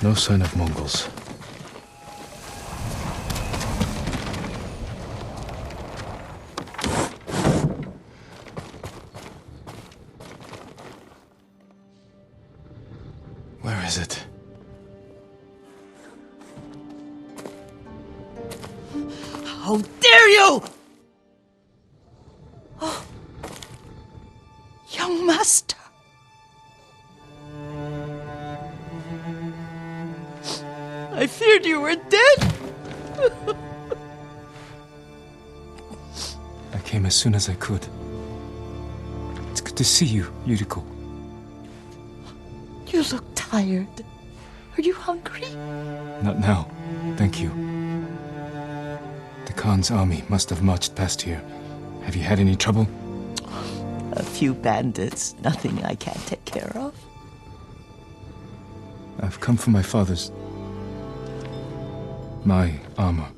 No sign of Mongols. Where is it? How dare you! Oh, young master. I feared you were dead. I came as soon as I could. It's good to see you, Yuriko. You look tired. Are you hungry? Not now, thank you. The Khan's army must have marched past here. Have you had any trouble? A few bandits. Nothing I can't take care of. I've come for my father's... my armor.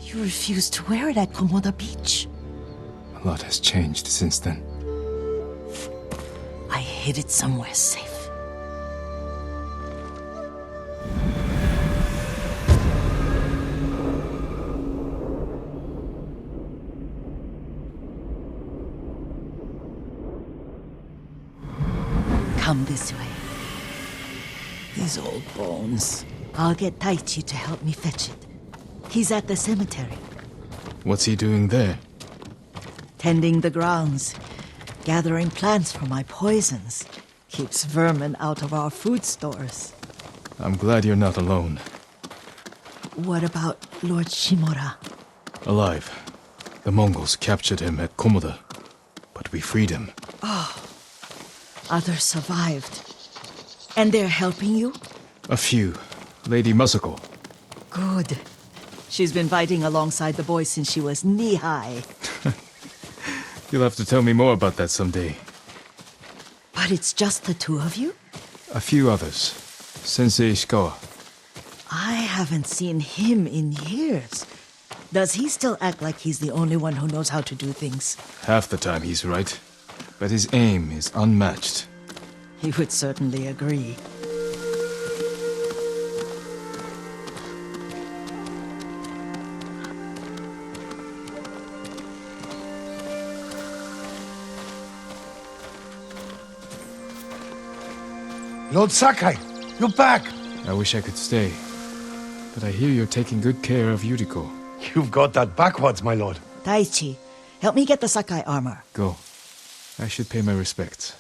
You refused to wear it at Komoda Beach. A lot has changed since then. I hid it somewhere safe. Come this way. These old bones. I'll get Taichi to help me fetch it. He's at the cemetery. What's he doing there? Tending the grounds. Gathering plants for my poisons. Keeps vermin out of our food stores. I'm glad you're not alone. What about Lord Shimura? Alive. The Mongols captured him at Komoda, but we freed him. Others survived. And they're helping you? A few. Lady Masako. Good. She's been fighting alongside the boys since she was knee-high. You'll have to tell me more about that someday. But it's just the two of you? A few others. Sensei Ishikawa. I haven't seen him in years. Does he still act like he's the only one who knows how to do things? Half the time he's right, but his aim is unmatched. He would certainly agree. Lord Sakai, you're back! I wish I could stay, but I hear you're taking good care of Yuriko. You've got that backwards, my lord. Taichi, help me get the Sakai armor. Go. I should pay my respects.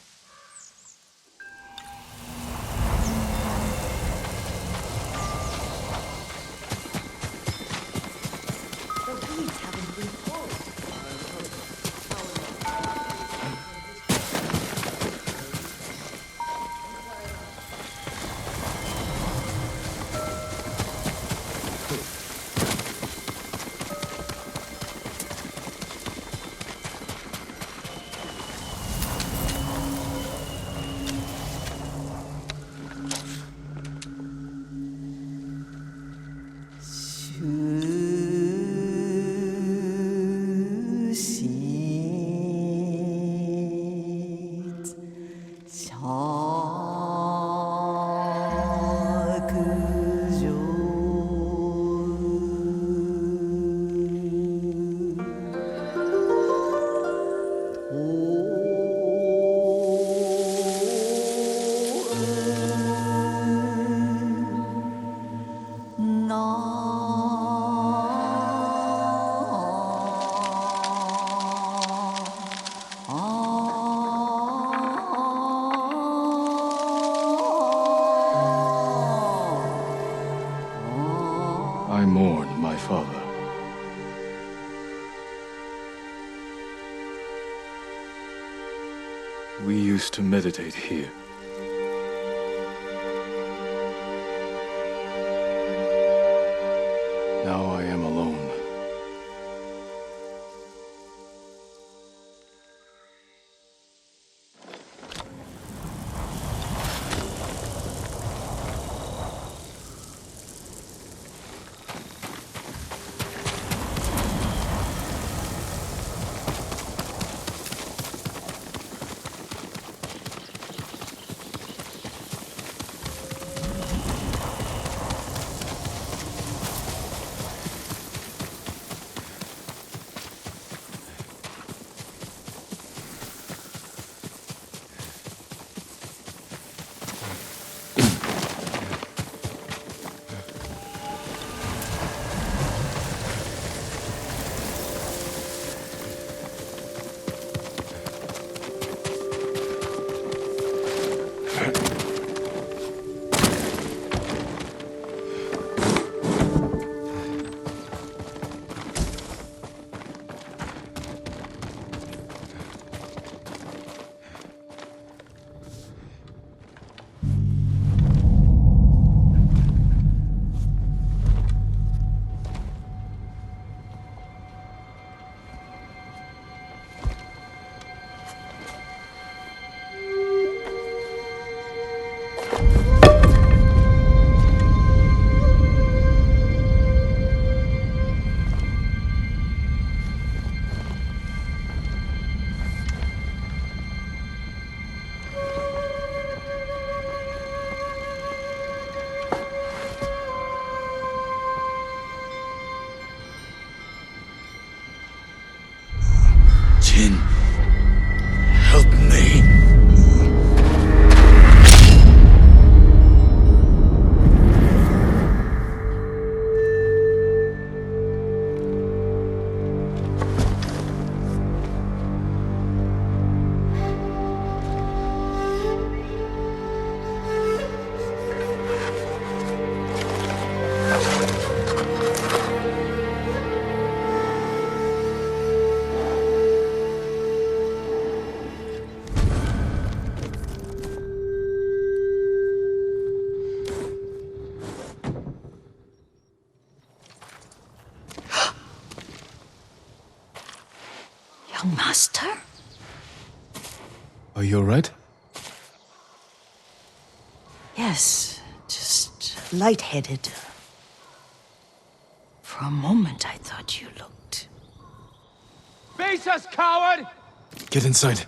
I mourn my father. We used to meditate here. Now I am alone. Jin, help me. Young master? Are you alright? Yes, just lightheaded. For a moment, I thought you looked... Face us, coward! Get inside.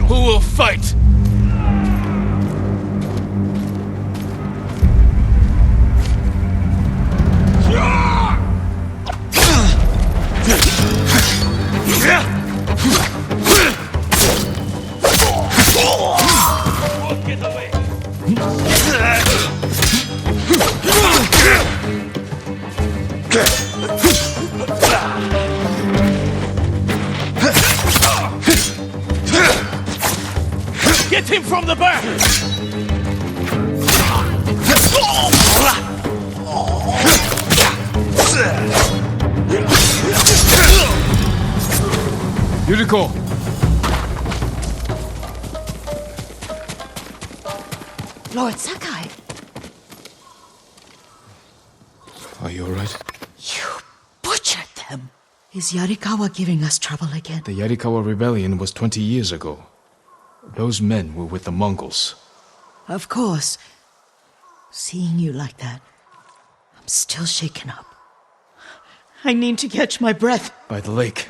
Who will fight? Get him from the back! Yuriko! Lord Sakai, Are you alright? you butchered them. Is Yarikawa giving us trouble again? The Yarikawa rebellion was 20 years ago. Those men were with the Mongols. Of course. Seeing you like that, I'm still shaken up. I need to catch my breath. By the lake.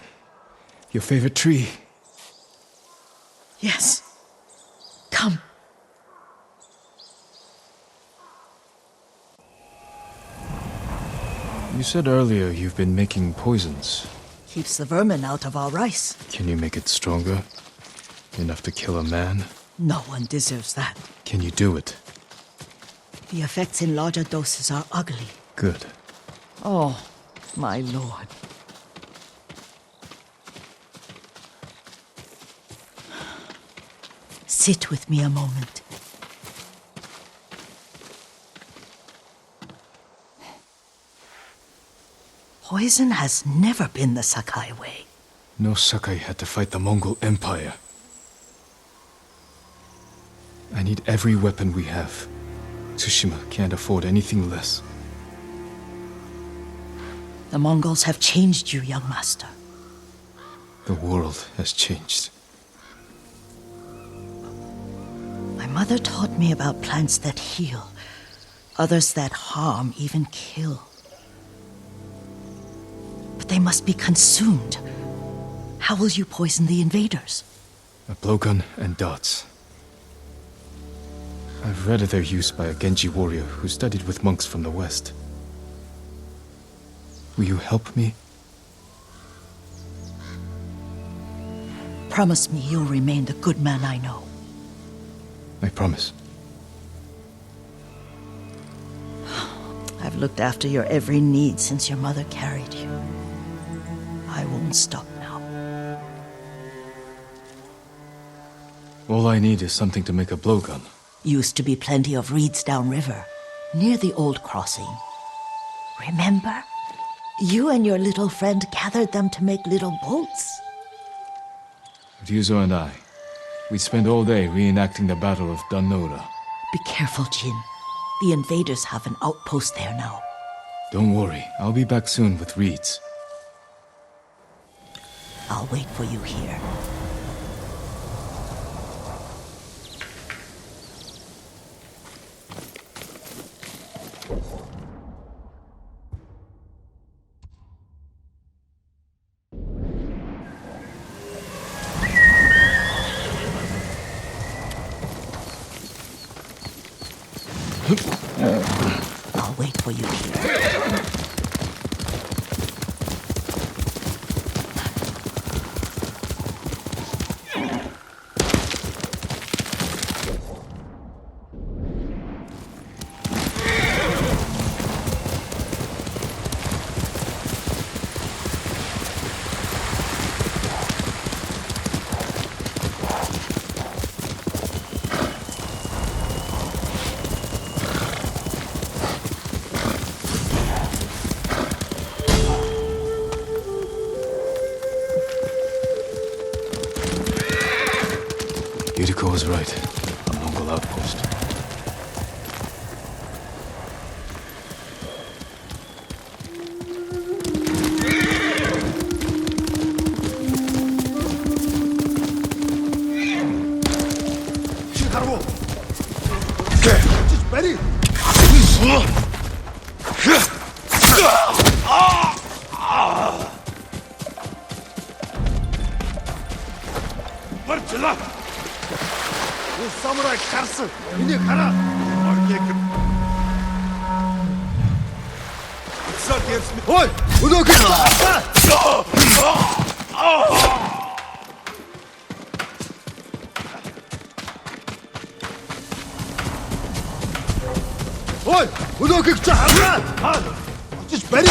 Your favorite tree. Yes. Come. You said earlier you've been making poisons. Keeps the vermin out of our rice. Can you make it stronger? Enough to kill a man? No one deserves that. Can you do it? The effects in larger doses are ugly. Good. Oh, my lord. Sit with me a moment. Poison has never been the Sakai way. No Sakai had to fight the Mongol Empire. I need every weapon we have. Tsushima can't afford anything less. The Mongols have changed you, young master. The world has changed. My mother taught me about plants that heal, others that harm, even kill. But they must be consumed. How will you poison the invaders? A blowgun and darts. I've read of their use by a Genji warrior who studied with monks from the West. Will you help me? Promise me you'll remain the good man I know. I promise. I've looked after your every need since your mother carried you. I won't stop now. All I need is something to make a blowgun. Used to be plenty of reeds downriver, near the old crossing. Remember? You and your little friend gathered them to make little boats. Ryuzo and I, we spent all day reenacting the Battle of Danora. Be careful, Jin. The invaders have an outpost there now. Don't worry, I'll be back soon with reeds. I'll wait for you here. you here. Yuriko was right. A Mongol outpost. 사무라이 가르스, 이리 가라. 얼개급. 어이, 우도그. 어이, 우도그 자하라. Just ready.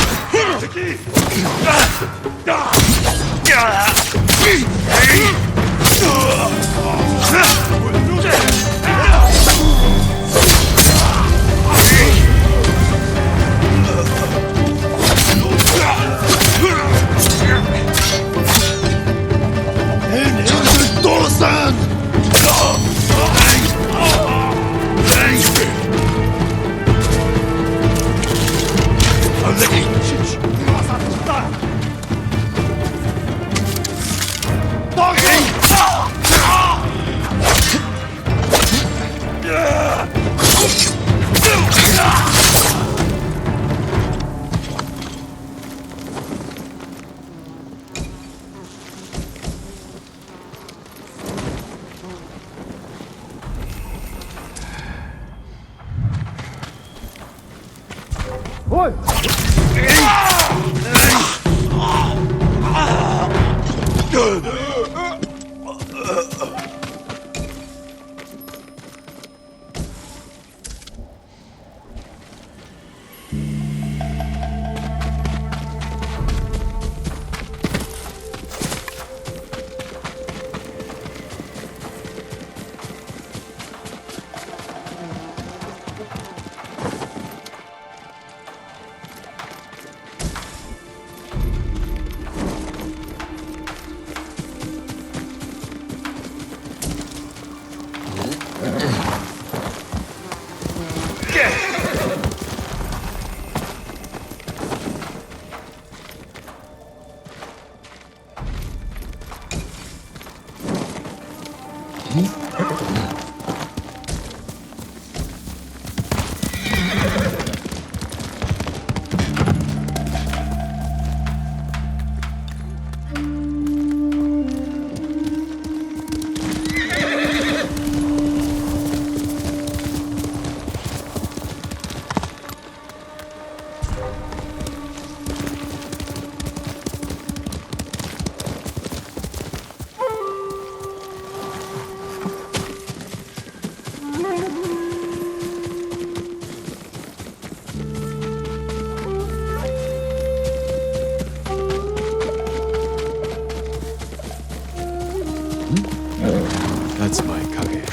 That's my kage.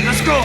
Let's go!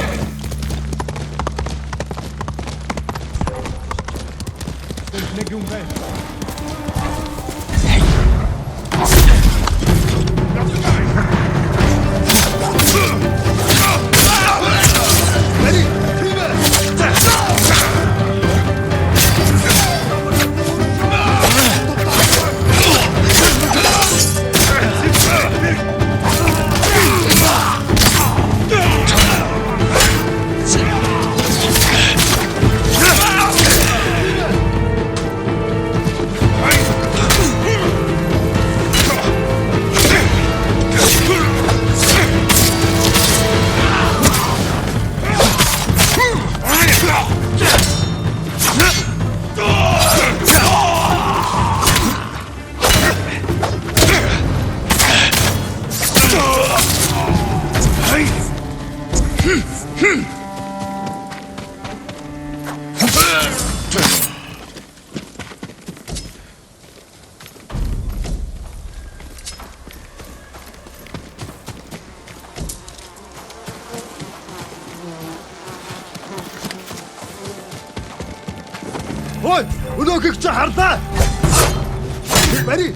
Ой, өнөөхийг чи харлаа. Бари.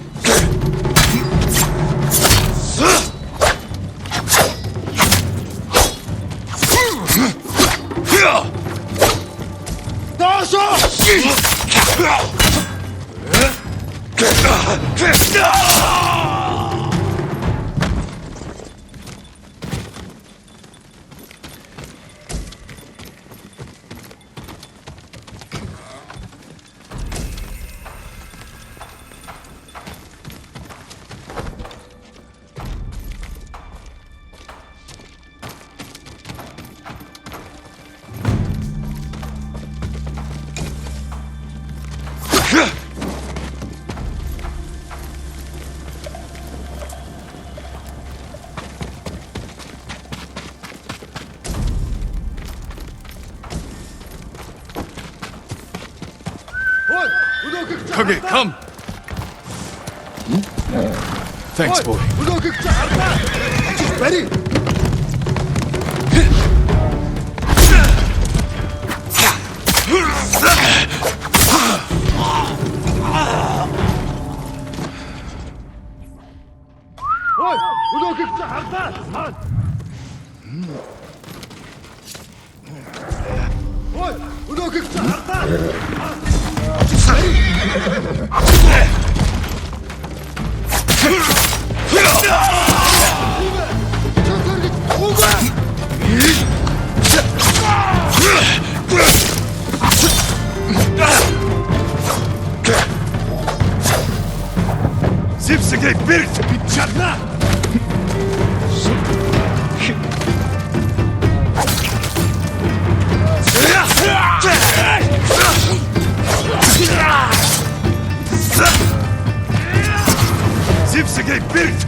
Kage, come! Thanks, boy. өнөөхийг чи харлаа. Бари. Ой, өнөөхийг чи харлаа. Ой, өнөөхийг чи харлаа. Зипсэгээ бэрх бид чадна. Зипсэгээ бэрх.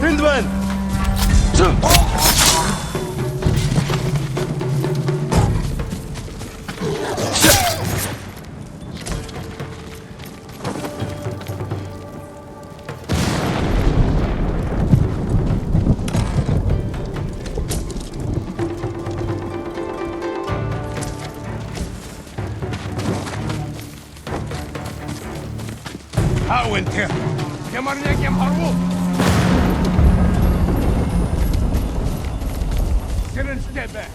Тэнд байна. وانت كمرنك يا مهروب didn't step back.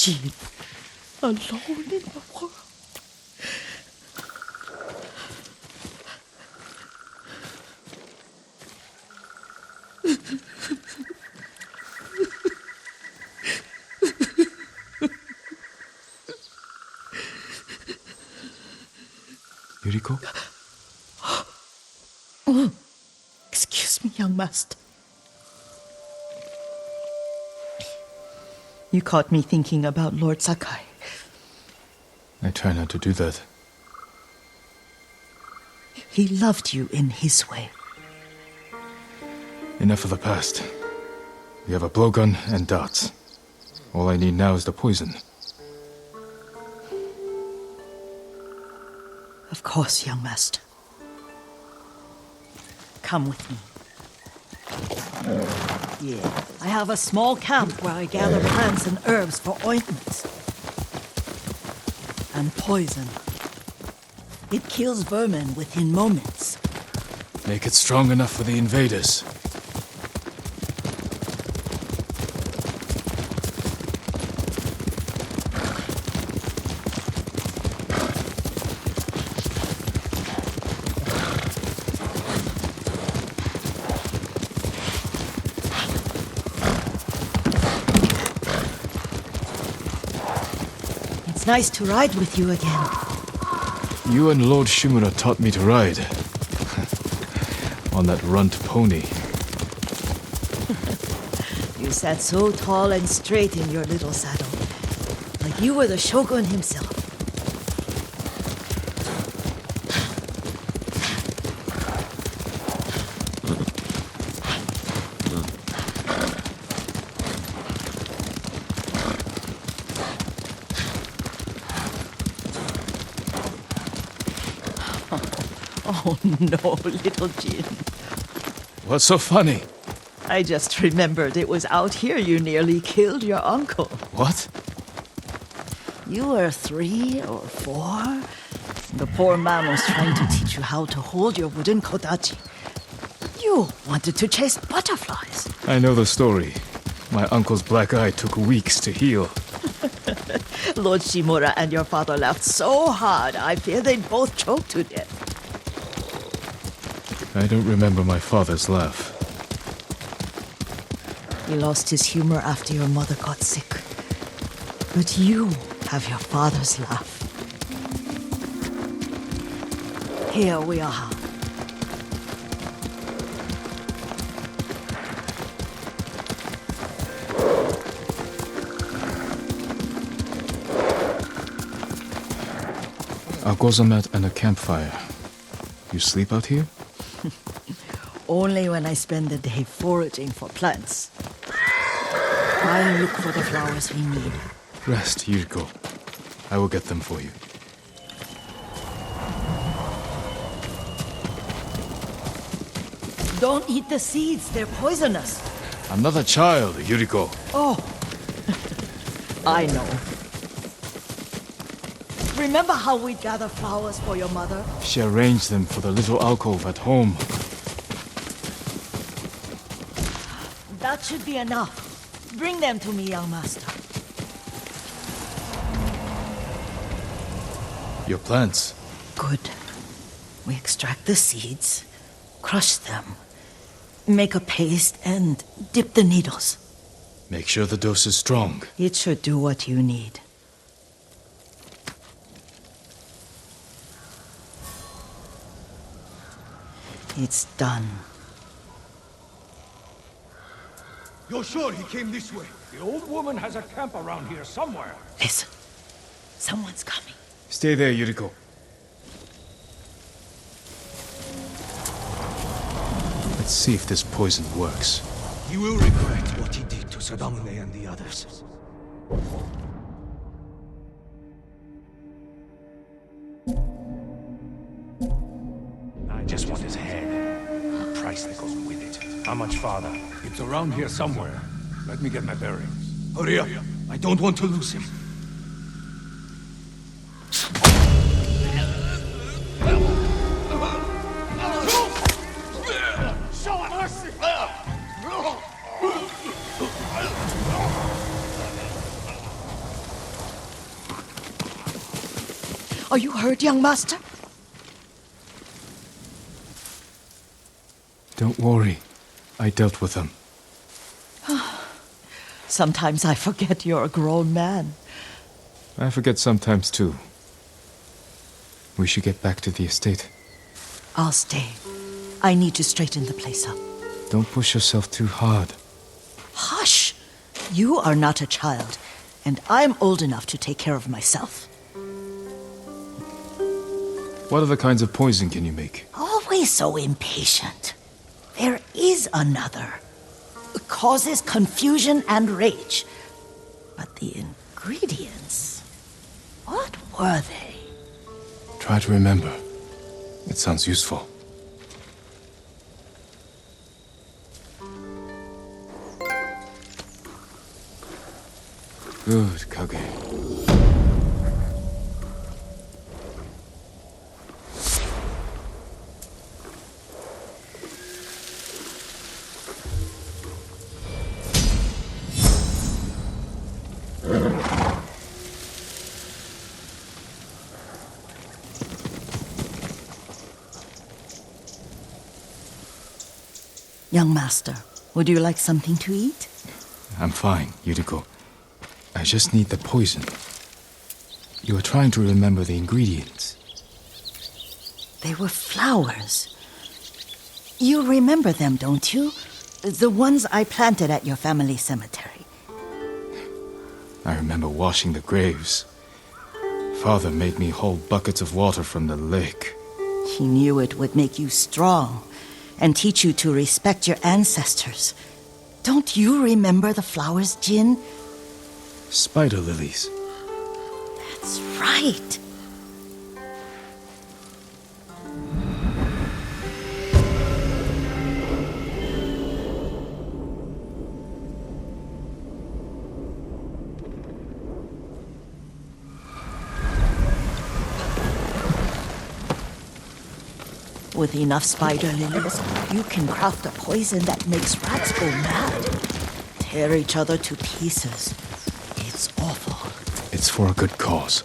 Jean, alone in the world. Yuriko? Oh, excuse me, young master. You caught me thinking about Lord Sakai. I try not to do that. He loved you in his way. Enough of the past. We have a blowgun and darts. All I need now is the poison. Of course, young master. Come with me. Yeah, I have a small camp where I gather plants and herbs for ointments. And poison. It kills vermin within moments. Make it strong enough for the invaders. It's nice to ride with you again. You and Lord Shimura taught me to ride. On that runt pony. You sat so tall and straight in your little saddle, like you were the shogun himself. Oh no, little Jin. What's so funny? I just remembered it was out here you nearly killed your uncle. What? You were 3 or 4. The poor man was trying to teach you how to hold your wooden kodachi. You wanted to chase butterflies. I know the story. My uncle's black eye took weeks to heal. Lord Shimura and your father laughed so hard, I fear they'd both choke to death. I don't remember my father's laugh. He lost his humor after your mother got sick. But you have your father's laugh. Here we are. A gozamat and a campfire. You sleep out here? Only when I spend the day foraging for plants. I look for the flowers we need. Rest, Yuriko. I will get them for you. Don't eat the seeds, they're poisonous. I'm not a child, Yuriko. Oh, I know. Remember how we'd gather flowers for your mother? She arranged them for the little alcove at home. That should be enough. Bring them to me, young master. Your plants. Good. We extract the seeds, crush them, make a paste, and dip the needles. Make sure the dose is strong. It should do what you need. It's done. You're sure he came this way? The old woman has a camp around here somewhere. Listen. Someone's coming. Stay there, Yuriko. Let's see if this poison works. He will regret what he did to Sadamune and the others. I just want his head. The price that goes with it. How much farther? It's around here somewhere. Let me get my bearings. Hurry up. I don't want to lose him. Show mercy! Are you hurt, young master? Don't worry. I dealt with them. Sometimes I forget you're a grown man. I forget sometimes too. We should get back to the estate. I'll stay. I need to straighten the place up. Don't push yourself too hard. Hush! You are not a child, and I'm old enough to take care of myself. What other kinds of poison can you make? Always so impatient. There is another. It causes confusion and rage. But the ingredients... what were they? Try to remember. It sounds useful. Good, Kage. Young master, would you like something to eat? I'm fine, Yuriko. I just need the poison. You were trying to remember the ingredients. They were flowers. You remember them, don't you? The ones I planted at your family cemetery. I remember washing the graves. Father made me hold buckets of water from the lake. He knew it would make you strong and teach you to respect your ancestors. Don't you remember the flowers, Jin? Spider lilies. That's right. With enough spider lilies, you can craft a poison that makes rats go mad. Tear each other to pieces. It's awful. It's for a good cause.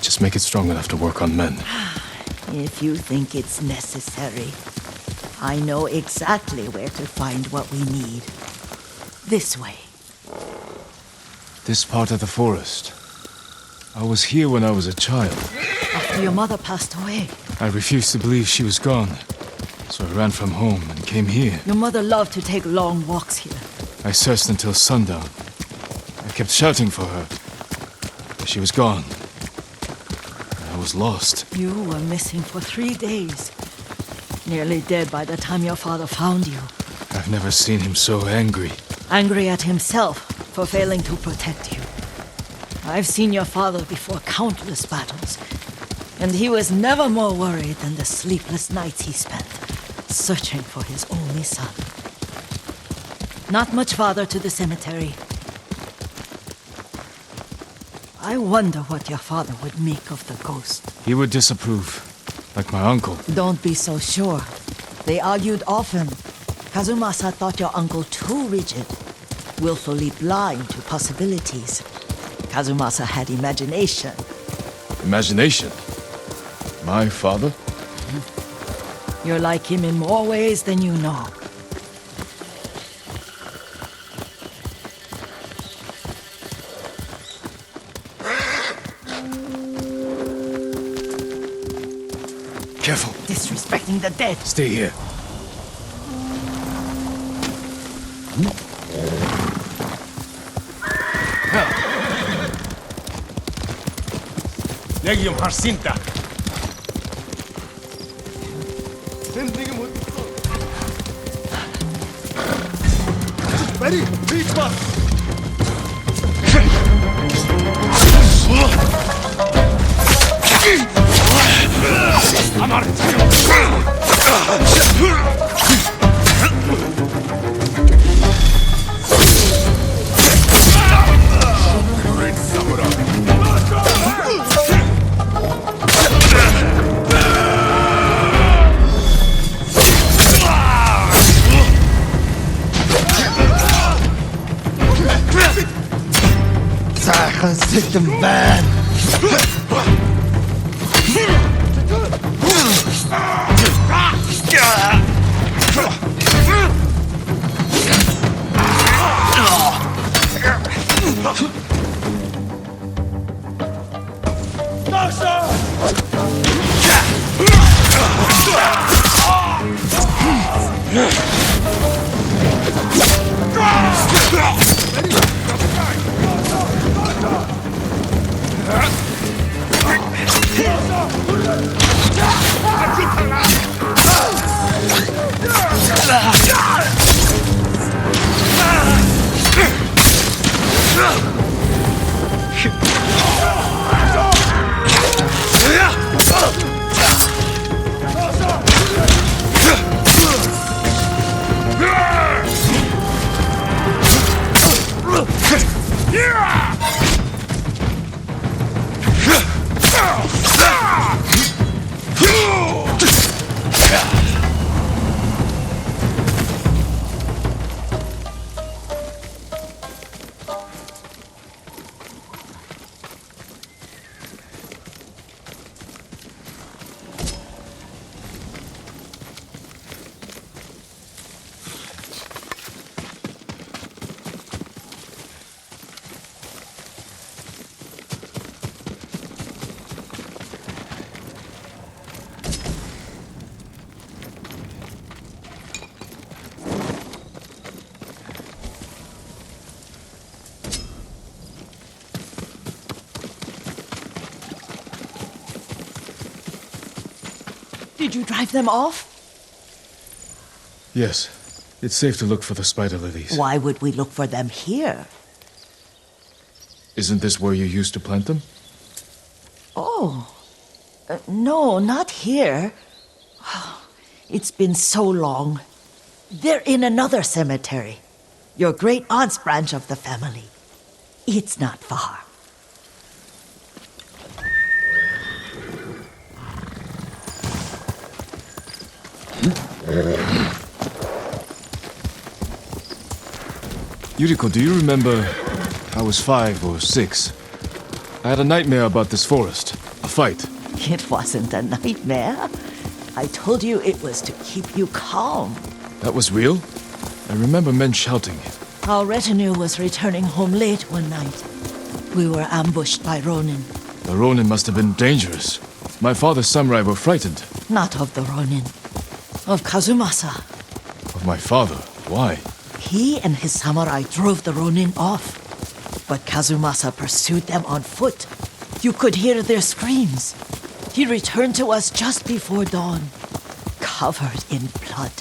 Just make it strong enough to work on men. If you think it's necessary, I know exactly where to find what we need. This way. This part of the forest. I was here when I was a child. After your mother passed away. I refused to believe she was gone. So I ran from home and came here. Your mother loved to take long walks here. I searched until sundown. I kept shouting for her. But she was gone. I was lost. You were missing for 3 days. Nearly dead by the time your father found you. I've never seen him so angry. Angry at himself for failing to protect you. I've seen your father before countless battles. And he was never more worried than the sleepless nights he spent searching for his only son. Not much farther to the cemetery. I wonder what your father would make of the ghost. He would disapprove, like my uncle. Don't be so sure. They argued often. Kazumasa thought your uncle too rigid, willfully blind to possibilities. Kazumasa had imagination. Imagination? My father? You're like him in more ways than you know. Careful. Disrespecting the dead. Stay here. Legium Harsinta. Ready? Beach bus! I'm on it. Great samurai. Gaan zitten, man! Did you drive them off? Yes. It's safe to look for the spider lilies. Why would we look for them here? Isn't this where you used to plant them? Oh. No, not here. It's been so long. They're in another cemetery. Your great aunt's branch of the family. It's not far. Yuriko, do you remember? I was 5 or 6. I had a nightmare about this forest. A fight. It wasn't a nightmare. I told you it was to keep you calm. That was real? I remember men shouting. Our retinue was returning home late one night. We were ambushed by Ronin. The Ronin must have been dangerous. My father's samurai were frightened. Not of the Ronin. Of Kazumasa. Of my father? Why? He and his samurai drove the Ronin off. But Kazumasa pursued them on foot. You could hear their screams. He returned to us just before dawn, covered in blood.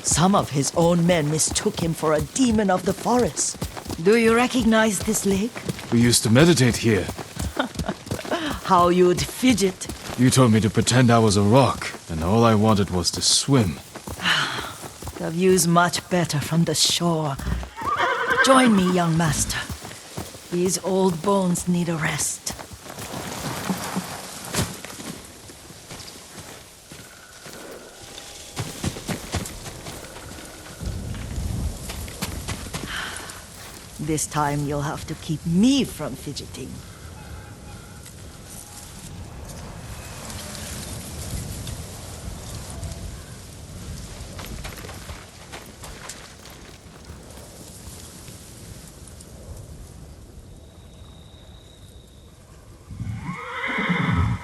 Some of his own men mistook him for a demon of the forest. Do you recognize this lake? We used to meditate here. How you'd fidget. You told me to pretend I was a rock, and all I wanted was to swim. The view's much better from the shore. Join me, young master. These old bones need a rest. This time you'll have to keep me from fidgeting.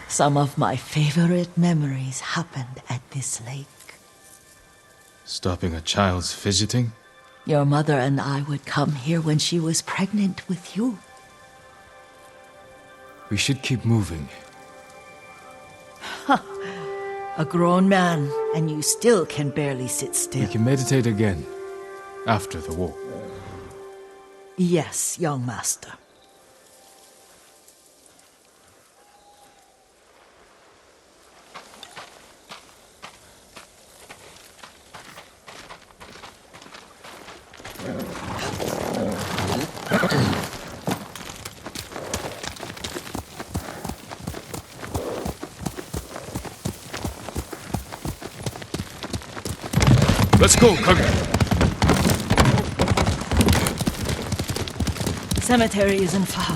Some of my favorite memories happened at this lake. Stopping a child's fidgeting? Your mother and I would come here when she was pregnant with you. We should keep moving. A grown man, and you still can barely sit still. We can meditate again. After the war. Yes, young master. Let's go, Kage. Cemetery isn't far.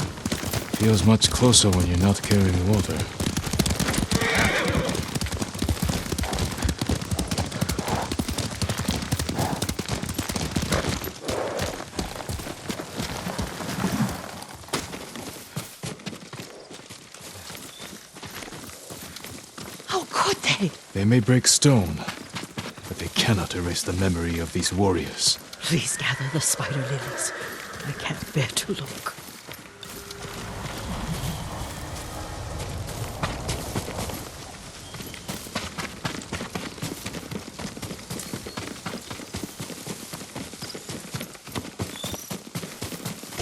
Feels much closer when you're not carrying water. How could they? They may break stone, but they cannot erase the memory of these warriors. Please gather the spider lilies. I can't bear to look.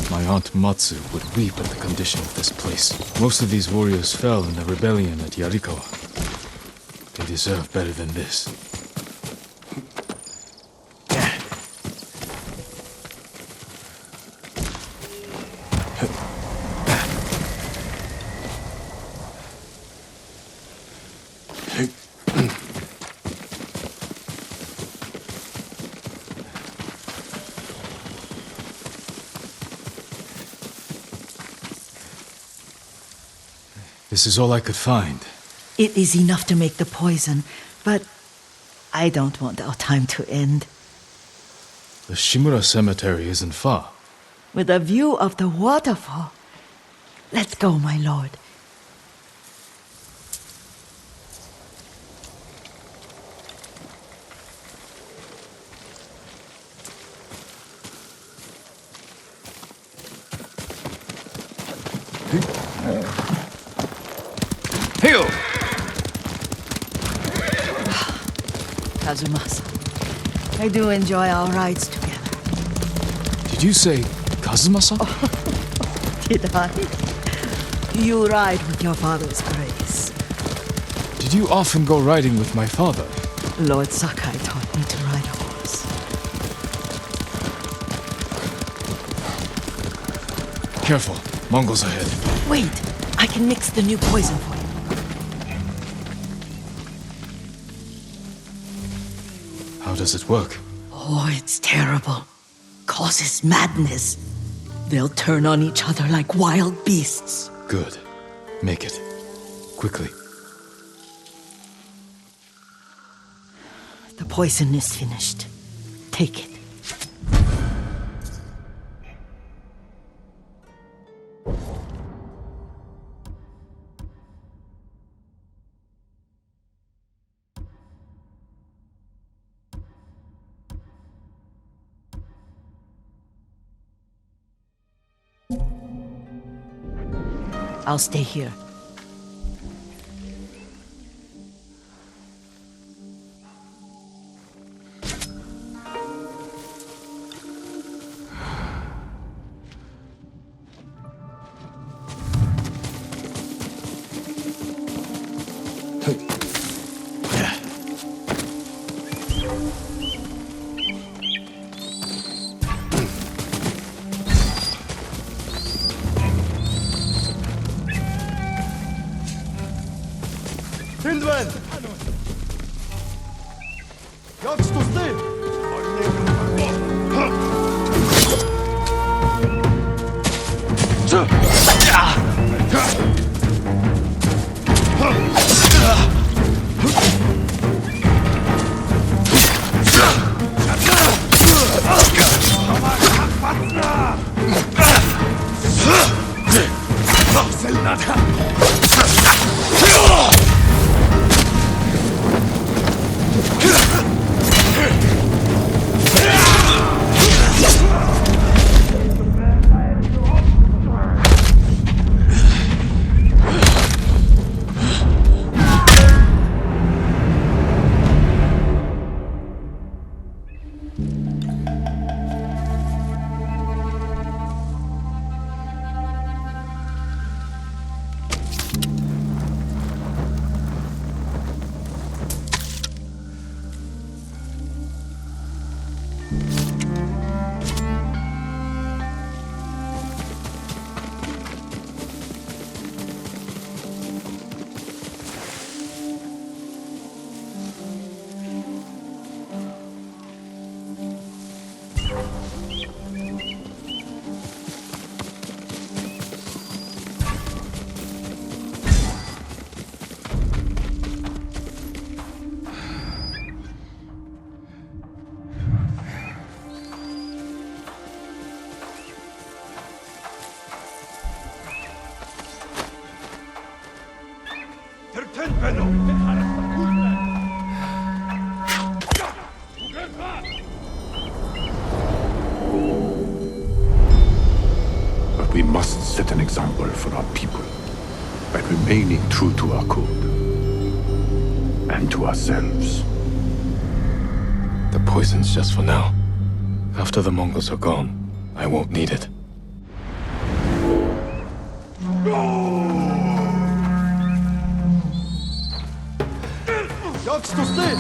My aunt Matsu would weep at the condition of this place. Most of these warriors fell in the rebellion at Yarikawa. They deserve better than this. This is all I could find. It is enough to make the poison, but I don't want our time to end. The Shimura Cemetery isn't far. With a view of the waterfall. Let's go, my lord. Hail! Kazumasa. I do enjoy our rides together. Did you say Kazumasa? Did I? You ride with your father's grace. Did you often go riding with my father? Lord Sakai taught me to ride a horse. Careful, Mongols ahead. Wait, I can mix the new poison for you. How does it work? Oh, it's terrible. Causes madness. They'll turn on each other like wild beasts. Good. Make it. Quickly. The poison is finished. Take it. I'll stay here. Hindman! Jak to stay? But we must set an example for our people by remaining true to our code and to ourselves. The poison's just for now. After the Mongols are gone, I won't need it. Jak to stay?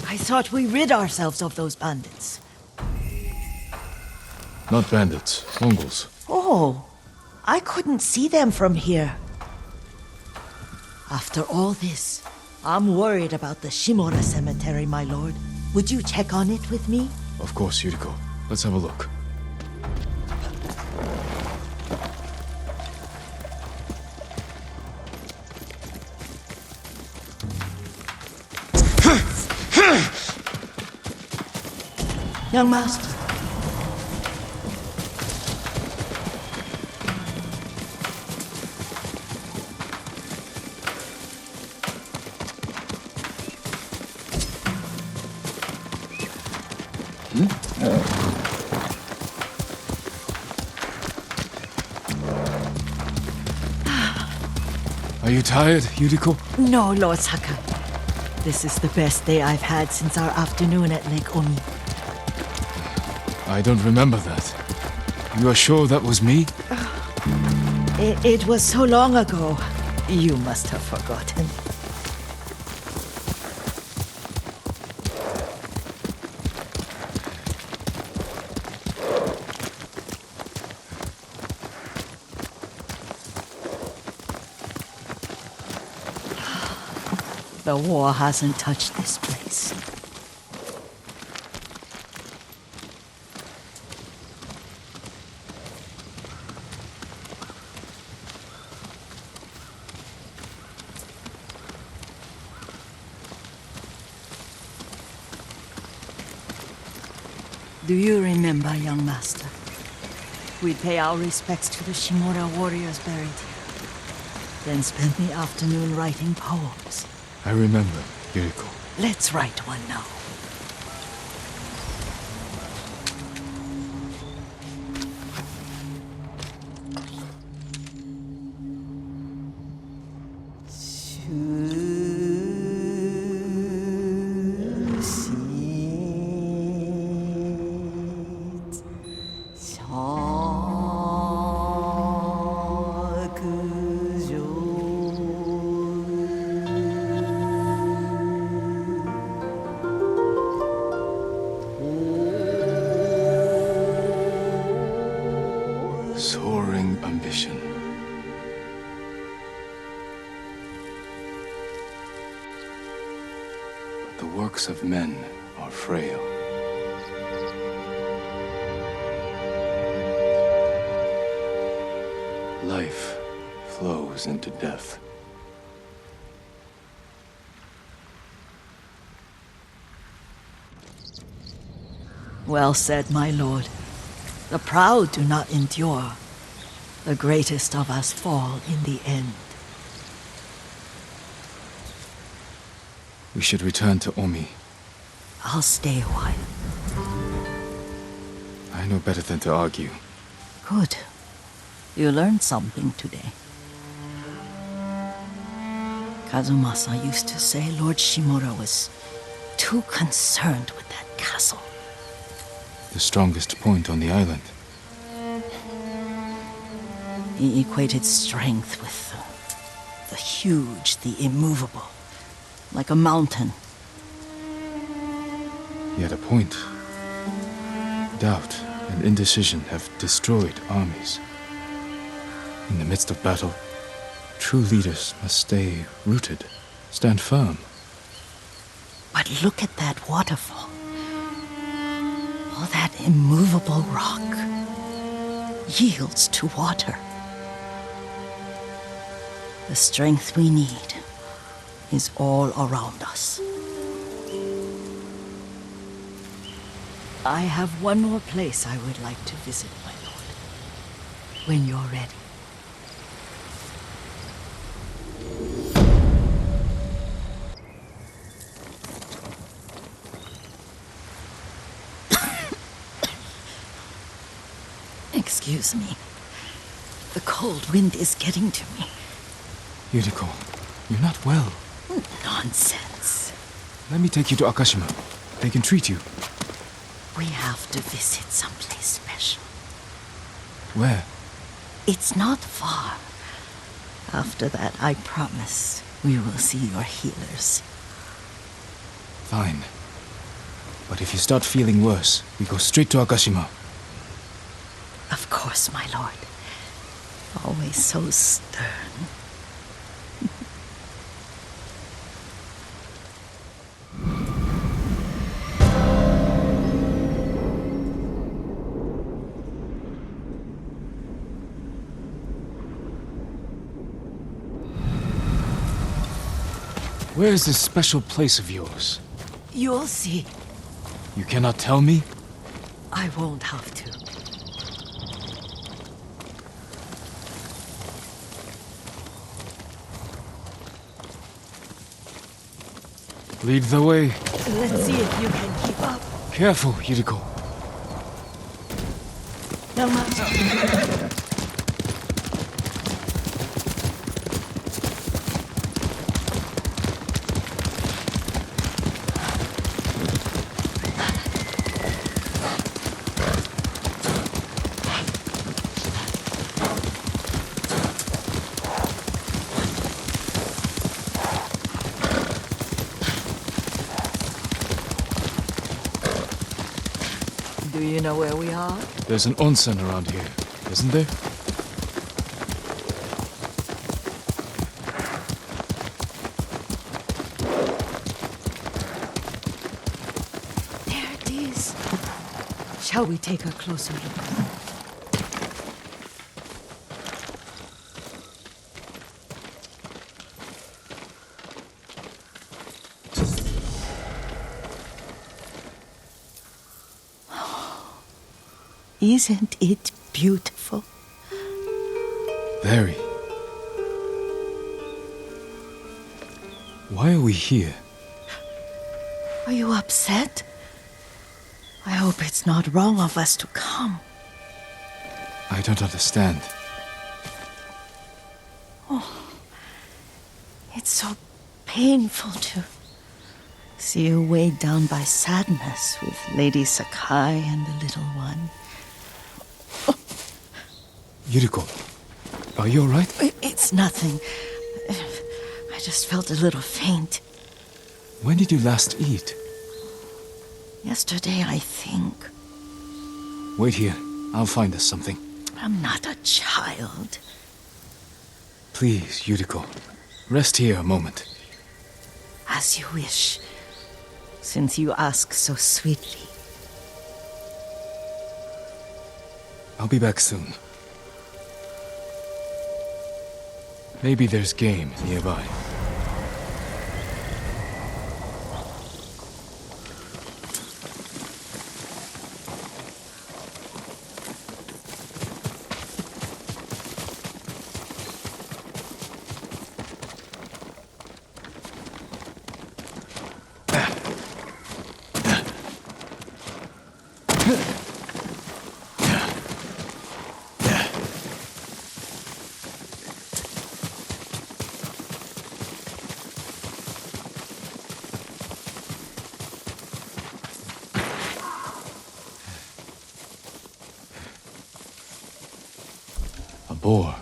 I thought we rid ourselves of those bandits. Not bandits, Mongols. Oh, I couldn't see them from here. After all this, I'm worried about the Shimura cemetery, my lord. Would you check on it with me? Of course, Yuriko. Let's have a look. Young master. Are you tired, Yuriko? No, Lord Sakai. This is the best day I've had since our afternoon at Lake Omi. I don't remember that. You are sure that was me? It was so long ago. You must have forgotten. The war hasn't touched this place. Do you remember, young master? We'd pay our respects to the Shimura warriors buried here, then spend the afternoon writing poems. I remember, Yuriko. Let's write one now. Soaring ambition. But the works of men are frail. Life flows into death. Well said, my lord. The proud do not endure. The greatest of us fall in the end. We should return to Omi. I'll stay a while. I know better than to argue. Good. You learned something today. Kazumasa used to say Lord Shimura was too concerned with that castle. The strongest point on the island. He equated strength with the The huge, the immovable. Like a mountain. He had a point. Doubt and indecision have destroyed armies. In the midst of battle, true leaders must stay rooted, stand firm. But look at that waterfall. All that immovable rock yields to water. The strength we need is all around us. I have one more place I would like to visit, my lord. When you're ready. Excuse me. The cold wind is getting to me. Yuriko, you're not well. Nonsense. Let me take you to Akashima. They can treat you. We have to visit someplace special. Where? It's not far. After that, I promise we will see your healers. Fine. But if you start feeling worse, we go straight to Akashima. Of course, my lord. Always so stern. Where is this special place of yours? You'll see. You cannot tell me? I won't have to. Lead the way. Let's see if you can keep up. Careful, Yuriko. Yamato. Do you know where we are? There's an onsen around here, isn't there? There it is. Shall we take a closer look? Isn't it beautiful? Very. Why are we here? Are you upset? I hope it's not wrong of us to come. I don't understand. It's so painful to see you weighed down by sadness with Lady Sakai and the little one. Yuriko, are you alright? It's nothing. I just felt a little faint. When did you last eat? Yesterday, I think. Wait here. I'll find us something. I'm not a child. Please, Yuriko. Rest here a moment. As you wish, since you ask so sweetly. I'll be back soon. Maybe there's game nearby. A boar.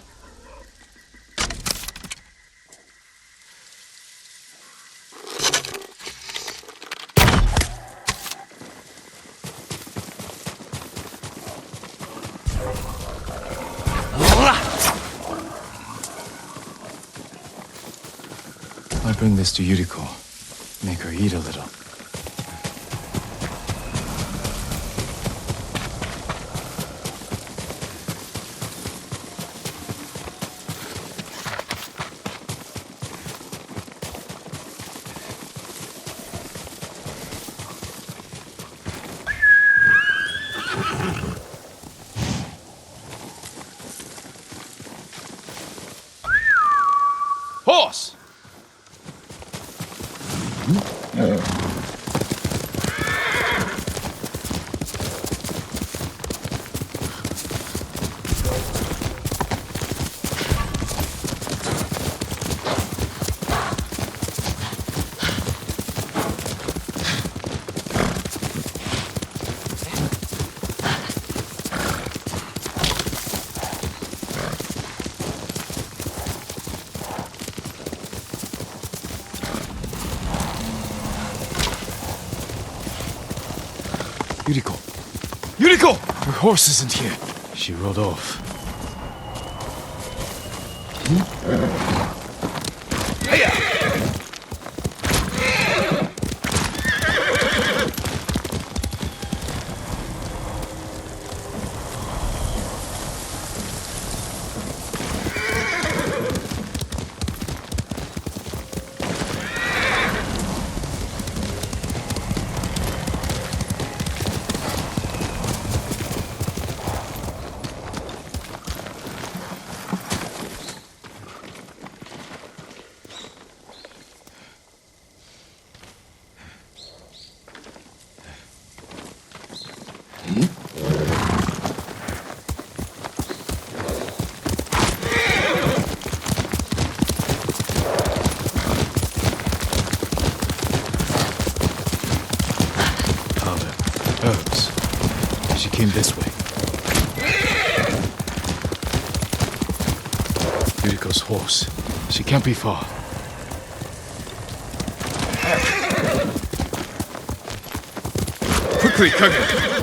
I'll bring this to Yuriko. Make her eat a little. Horse! Yuriko! Yuriko! Her horse isn't here. She rode off. Herbs. She came this way. Yuriko's horse. She can't be far. Quickly, Kage!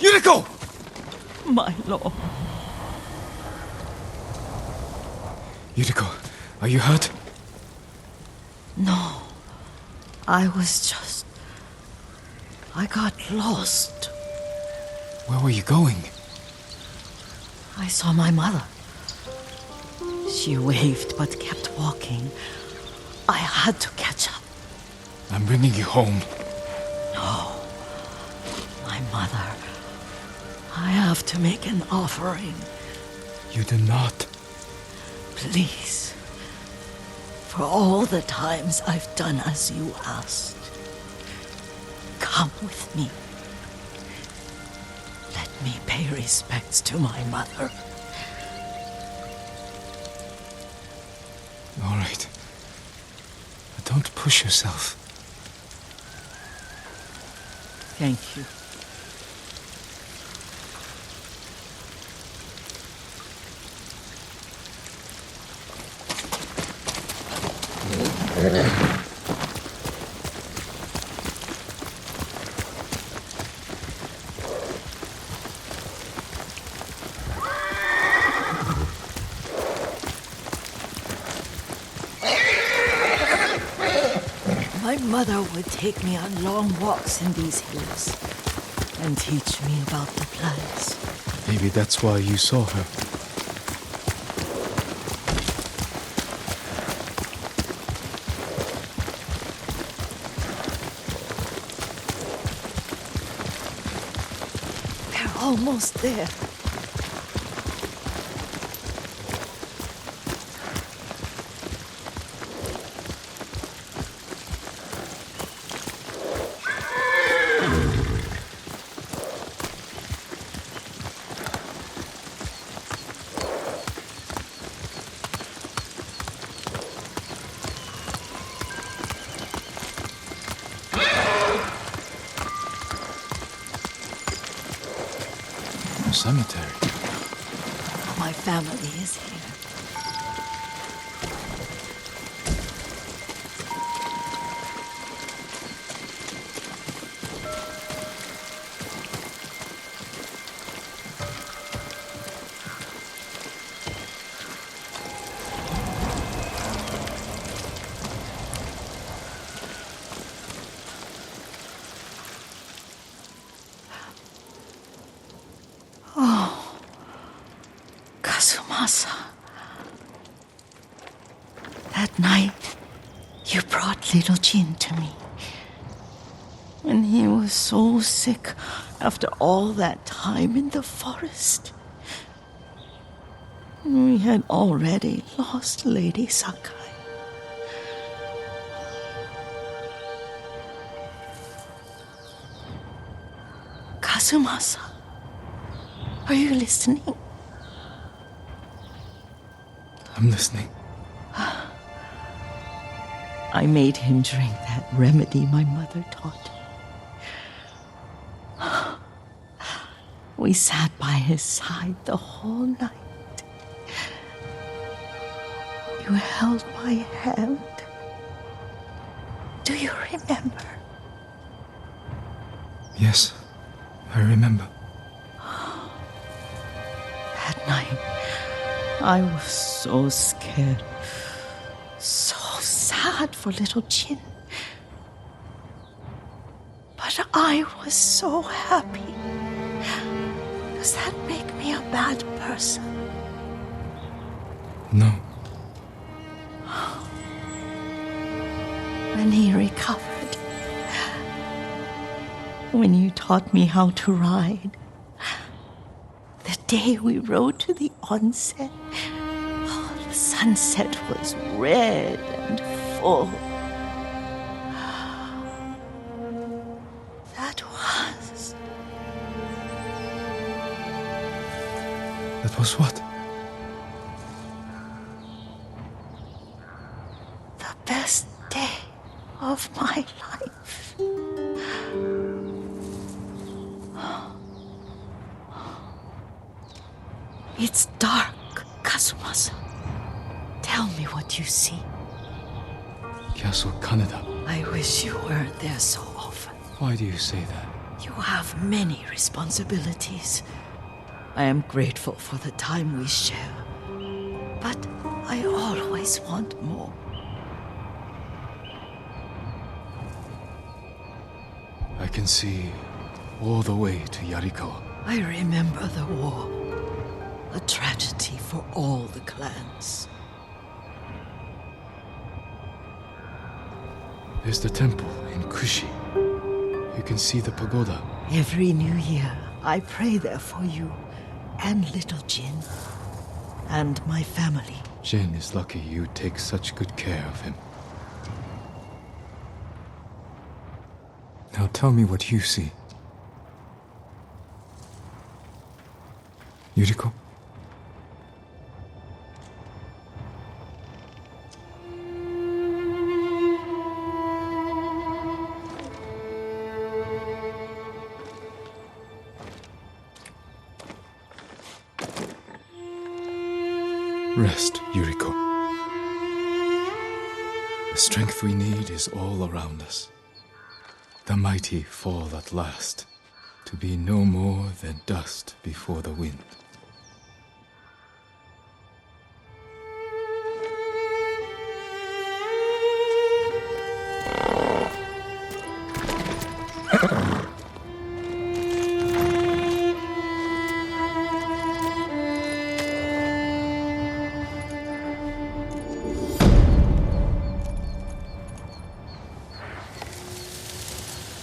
Yuriko! My lord. Yuriko, are you hurt? No. I got lost. Where were you going? I saw my mother. She waved but kept walking. I had to catch up. I'm bringing you home. No. My mother. I have to make an offering. You do not. Please. For all the times I've done as you asked. Come with me. Let me pay respects to my mother. All right. But don't push yourself. Thank you. My mother would take me on long walks in these hills and teach me about the plants. Maybe that's why you saw her. We're almost there. cemetery. My family is here. Kazumasa. That night, you brought little Jin to me. When he was so sick after all that time in the forest. We had already lost Lady Sakai. Kazumasa, are you listening? I'm listening. I made him drink that remedy my mother taught him. We sat by his side the whole night. You held my hand. Do you remember? Yes, I remember. That night, I was so scared, so sad for little Jin. But I was so happy. Does that make me a bad person? No. When he recovered, when you taught me how to ride, the day we rode to the onsen, the sunset was red and full. That was what? The best day of my life. It's dark, Kazumasa. Tell me what you see. Castle Kaneda. I wish you weren't there so often. Why do you say that? You have many responsibilities. I am grateful for the time we share, but I always want more. I can see all the way to Yarikawa. I remember the war, a tragedy for all the clans. There's the temple in Kushi. You can see the pagoda. Every new year, I pray there for you and little Jin and my family. Jin is lucky you take such good care of him. Now tell me what you see. Yuriko? Rest, Yuriko. The strength we need is all around us. The mighty fall at last, to be no more than dust before the wind.